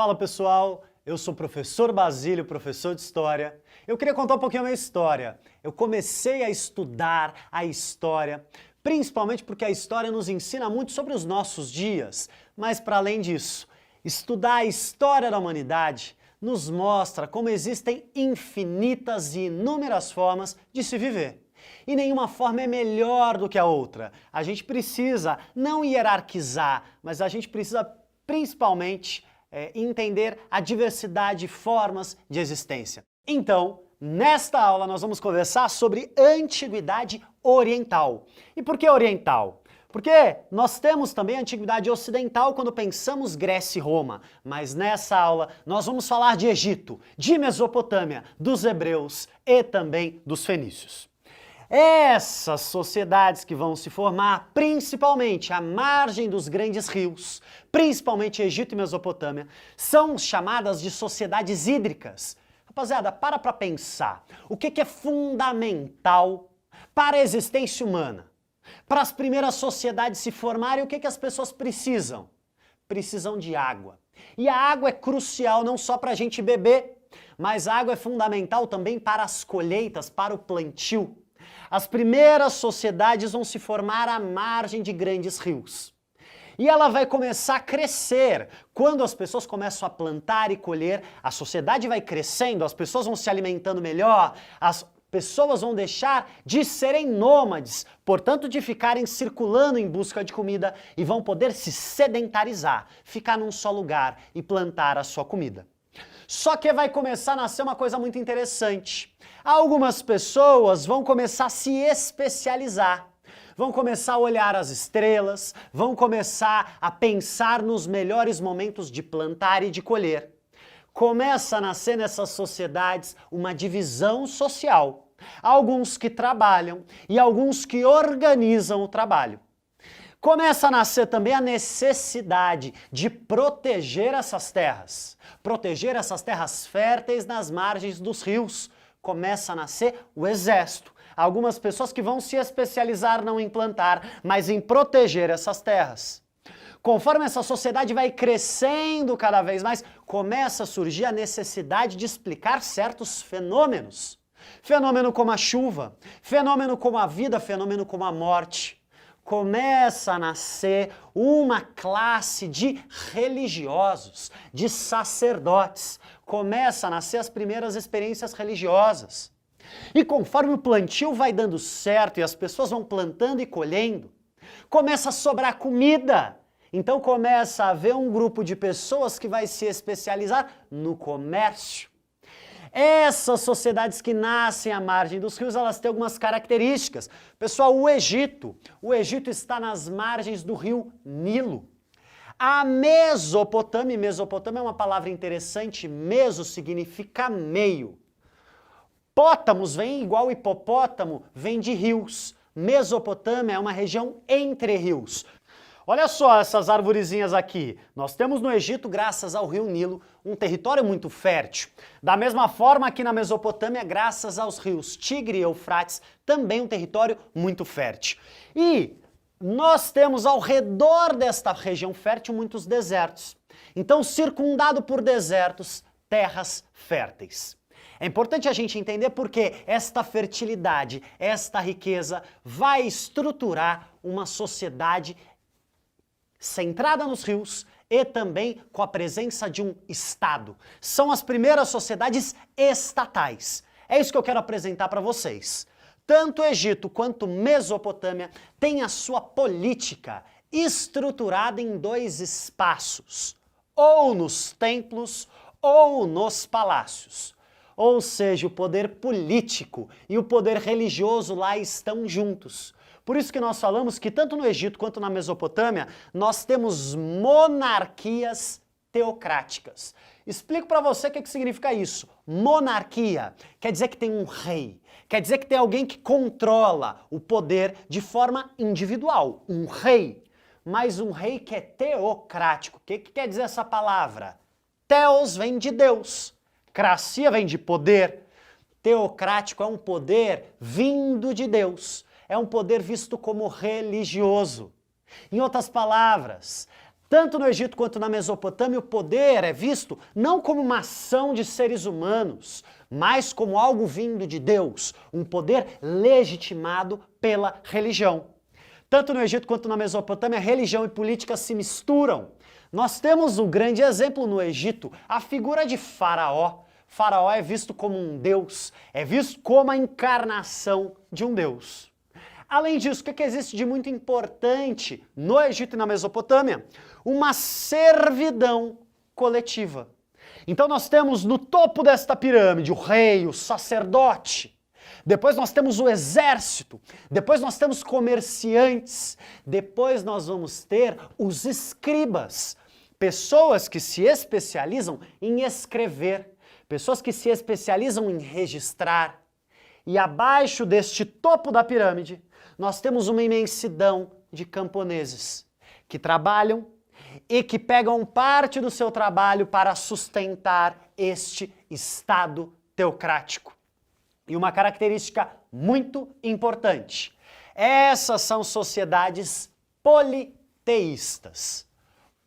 Fala pessoal, eu sou o professor Basílio, professor de História. Eu queria contar um pouquinho a minha história. Eu comecei a estudar a história, principalmente porque a história nos ensina muito sobre os nossos dias. Mas para além disso, estudar a história da humanidade nos mostra como existem infinitas e inúmeras formas de se viver. E nenhuma forma é melhor do que a outra. A gente precisa não hierarquizar, mas a gente precisa principalmente entender a diversidade de formas de existência. Então, nesta aula nós vamos conversar sobre Antiguidade Oriental. E por que Oriental? Porque nós temos também a Antiguidade Ocidental quando pensamos Grécia e Roma, mas nessa aula nós vamos falar de Egito, de Mesopotâmia, dos hebreus e também dos fenícios. Essas sociedades que vão se formar principalmente à margem dos grandes rios, principalmente Egito e Mesopotâmia, são chamadas de sociedades hídricas. Rapaziada, para pensar. O que é fundamental para a existência humana? Para as primeiras sociedades se formarem, o que as pessoas precisam? Precisam de água. E a água é crucial não só para a gente beber, mas a água é fundamental também para as colheitas, para o plantio. As primeiras sociedades vão se formar à margem de grandes rios. E ela vai começar a crescer. Quando as pessoas começam a plantar e colher, a sociedade vai crescendo, as pessoas vão se alimentando melhor, as pessoas vão deixar de serem nômades, portanto de ficarem circulando em busca de comida e vão poder se sedentarizar, ficar num só lugar e plantar a sua comida. Só que vai começar a nascer uma coisa muito interessante. Algumas pessoas vão começar a se especializar, vão começar a olhar as estrelas, vão começar a pensar nos melhores momentos de plantar e de colher. Começa a nascer nessas sociedades uma divisão social. Alguns que trabalham e alguns que organizam o trabalho. Começa a nascer também a necessidade de proteger essas terras férteis nas margens dos rios. Começa a nascer o exército. Algumas pessoas que vão se especializar não em plantar, mas em proteger essas terras. Conforme essa sociedade vai crescendo cada vez mais, começa a surgir a necessidade de explicar certos fenômenos. Fenômeno como a chuva, fenômeno como a vida, fenômeno como a morte. Começa a nascer uma classe de religiosos, de sacerdotes. Começa a nascer as primeiras experiências religiosas. E conforme o plantio vai dando certo e as pessoas vão plantando e colhendo, começa a sobrar comida. Então começa a haver um grupo de pessoas que vai se especializar no comércio. Essas sociedades que nascem à margem dos rios, elas têm algumas características. Pessoal, o Egito está nas margens do rio Nilo. A Mesopotâmia é uma palavra interessante, meso significa meio. Pótamos vem igual hipopótamo, vem de rios. Mesopotâmia é uma região entre rios. Olha só essas arvorezinhas aqui. Nós temos no Egito, graças ao rio Nilo, um território muito fértil. Da mesma forma aqui na Mesopotâmia, graças aos rios Tigre e Eufrates, também um território muito fértil. E nós temos ao redor desta região fértil muitos desertos. Então, circundado por desertos, terras férteis. É importante a gente entender porque esta fertilidade, esta riqueza vai estruturar uma sociedade centrada nos rios e também com a presença de um Estado. São as primeiras sociedades estatais. É isso que eu quero apresentar para vocês. Tanto o Egito quanto Mesopotâmia têm a sua política estruturada em dois espaços, ou nos templos ou nos palácios. Ou seja, o poder político e o poder religioso lá estão juntos. Por isso que nós falamos que tanto no Egito quanto na Mesopotâmia, nós temos monarquias teocráticas. Explico para você o que significa isso. Monarquia quer dizer que tem um rei, quer dizer que tem alguém que controla o poder de forma individual, um rei. Mas um rei que é teocrático. O que quer dizer essa palavra? Theos vem de Deus, cracia vem de poder. Teocrático é um poder vindo de Deus. É um poder visto como religioso. Em outras palavras, Tanto no Egito quanto na Mesopotâmia, o poder é visto não como uma ação de seres humanos, mas como algo vindo de Deus, um poder legitimado pela religião. Tanto no Egito quanto na Mesopotâmia, religião e política se misturam. Nós temos um grande exemplo no Egito, a figura de Faraó. Faraó é visto como um deus, é visto como a encarnação de um deus. Além disso, o que existe de muito importante no Egito e na Mesopotâmia? Uma servidão coletiva. Então nós temos no topo desta pirâmide o rei, o sacerdote. Depois nós temos o exército. Depois nós temos comerciantes. Depois nós vamos ter os escribas. Pessoas que se especializam em escrever. Pessoas que se especializam em registrar. E abaixo deste topo da pirâmide, nós temos uma imensidão de camponeses que trabalham e que pegam parte do seu trabalho para sustentar este Estado teocrático. E uma característica muito importante, essas são sociedades politeístas.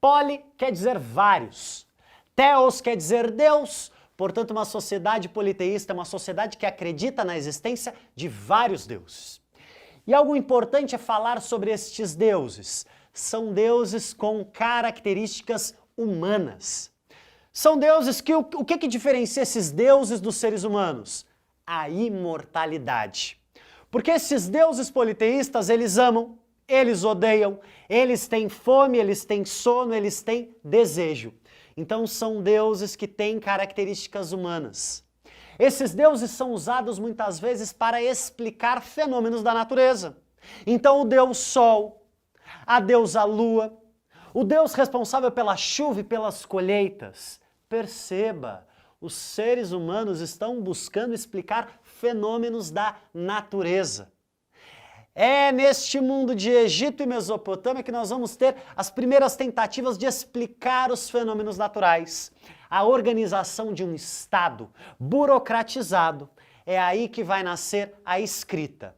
Poli quer dizer vários, theos quer dizer Deus, portanto uma sociedade politeísta é uma sociedade que acredita na existência de vários deuses. E algo importante é falar sobre estes deuses. São deuses com características humanas. São deuses que o que diferencia esses deuses dos seres humanos? A imortalidade. Porque esses deuses politeístas, eles amam, eles odeiam, eles têm fome, eles têm sono, eles têm desejo. Então são deuses que têm características humanas. Esses deuses são usados muitas vezes para explicar fenômenos da natureza. Então o deus Sol, a deusa Lua, o deus responsável pela chuva e pelas colheitas. Perceba, os seres humanos estão buscando explicar fenômenos da natureza. É neste mundo de Egito e Mesopotâmia que nós vamos ter as primeiras tentativas de explicar os fenômenos naturais. A organização de um Estado burocratizado. É aí que vai nascer a escrita.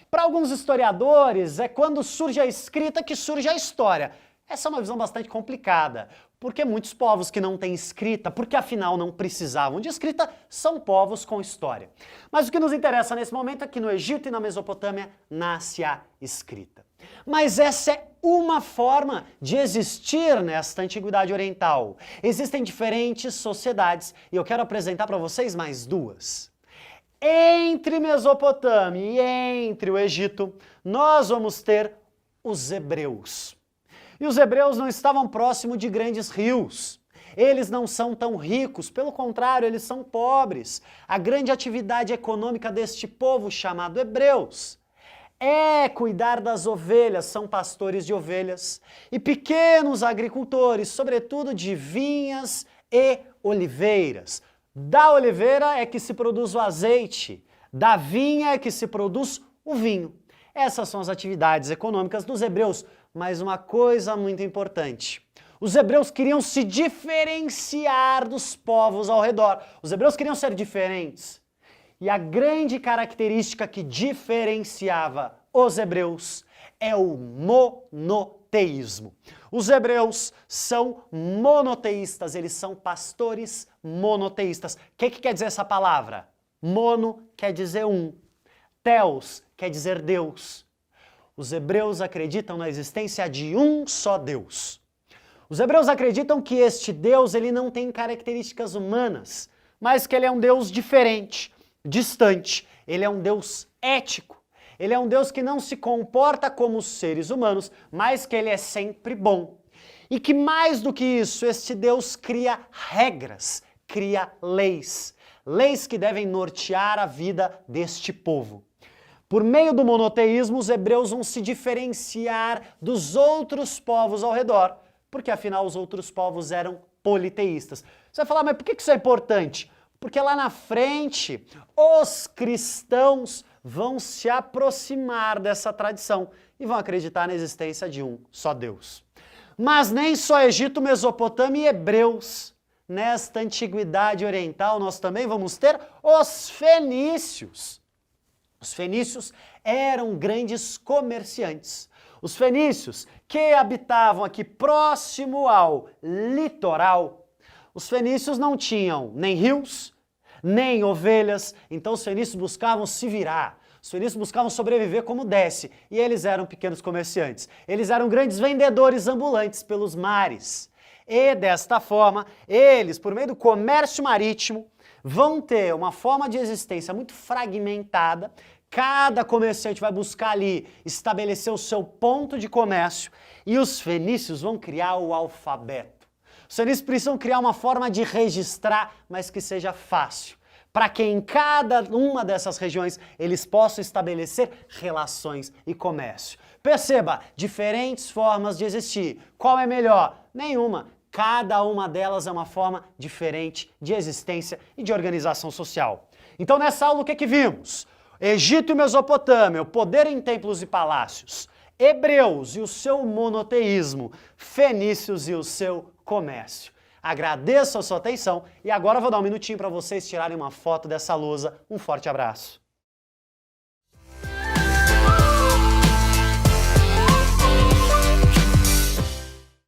Para alguns historiadores, é quando surge a escrita que surge a história. Essa é uma visão bastante complicada, porque muitos povos que não têm escrita, porque afinal não precisavam de escrita, são povos com história. Mas o que nos interessa nesse momento é que no Egito e na Mesopotâmia nasce a escrita. Mas essa é uma forma de existir nesta antiguidade oriental. Existem diferentes sociedades e eu quero apresentar para vocês mais duas. Entre Mesopotâmia e entre o Egito, nós vamos ter os hebreus. E os hebreus não estavam próximos de grandes rios. Eles não são tão ricos, pelo contrário, eles são pobres. A grande atividade econômica deste povo chamado hebreus é cuidar das ovelhas, são pastores de ovelhas, e pequenos agricultores, sobretudo de vinhas e oliveiras. Da oliveira é que se produz o azeite, da vinha é que se produz o vinho. Essas são as atividades econômicas dos hebreus, mas uma coisa muito importante. Os hebreus queriam se diferenciar dos povos ao redor. Os hebreus queriam ser diferentes. E a grande característica que diferenciava os hebreus é o monoteísmo. Os hebreus são monoteístas, eles são pastores monoteístas. O que quer dizer essa palavra? Mono quer dizer um. Theos quer dizer Deus. Os hebreus acreditam na existência de um só Deus. Os hebreus acreditam que este Deus ele não tem características humanas, mas que ele é um Deus diferente, distante. Ele é um Deus ético. Ele é um Deus que não se comporta como os seres humanos, mas que ele é sempre bom. E que mais do que isso, este Deus cria regras, cria leis. Leis que devem nortear a vida deste povo. Por meio do monoteísmo, os hebreus vão se diferenciar dos outros povos ao redor, porque afinal os outros povos eram politeístas. Você vai falar, mas por que isso é importante? Porque lá na frente, os cristãos vão se aproximar dessa tradição e vão acreditar na existência de um só Deus. Mas nem só Egito, Mesopotâmia e hebreus. Nesta antiguidade oriental, nós também vamos ter os fenícios. Os fenícios eram grandes comerciantes. Os fenícios, que habitavam aqui próximo ao litoral, os fenícios não tinham nem rios, nem ovelhas, então os fenícios buscavam se virar. Os fenícios buscavam sobreviver como desse, e eles eram pequenos comerciantes. Eles eram grandes vendedores ambulantes pelos mares. E desta forma, eles, por meio do comércio marítimo, vão ter uma forma de existência muito fragmentada. Cada comerciante vai buscar ali estabelecer o seu ponto de comércio, e os fenícios vão criar o alfabeto. Os fenícios precisam criar uma forma de registrar, mas que seja fácil, para que em cada uma dessas regiões eles possam estabelecer relações e comércio. Perceba, diferentes formas de existir. Qual é melhor? Nenhuma. Cada uma delas é uma forma diferente de existência e de organização social. Então nessa aula o que vimos? Egito e Mesopotâmia, o poder em templos e palácios. Hebreus e o seu monoteísmo. Fenícios e o seu comércio. Agradeço a sua atenção e agora eu vou dar um minutinho para vocês tirarem uma foto dessa lousa. Um forte abraço.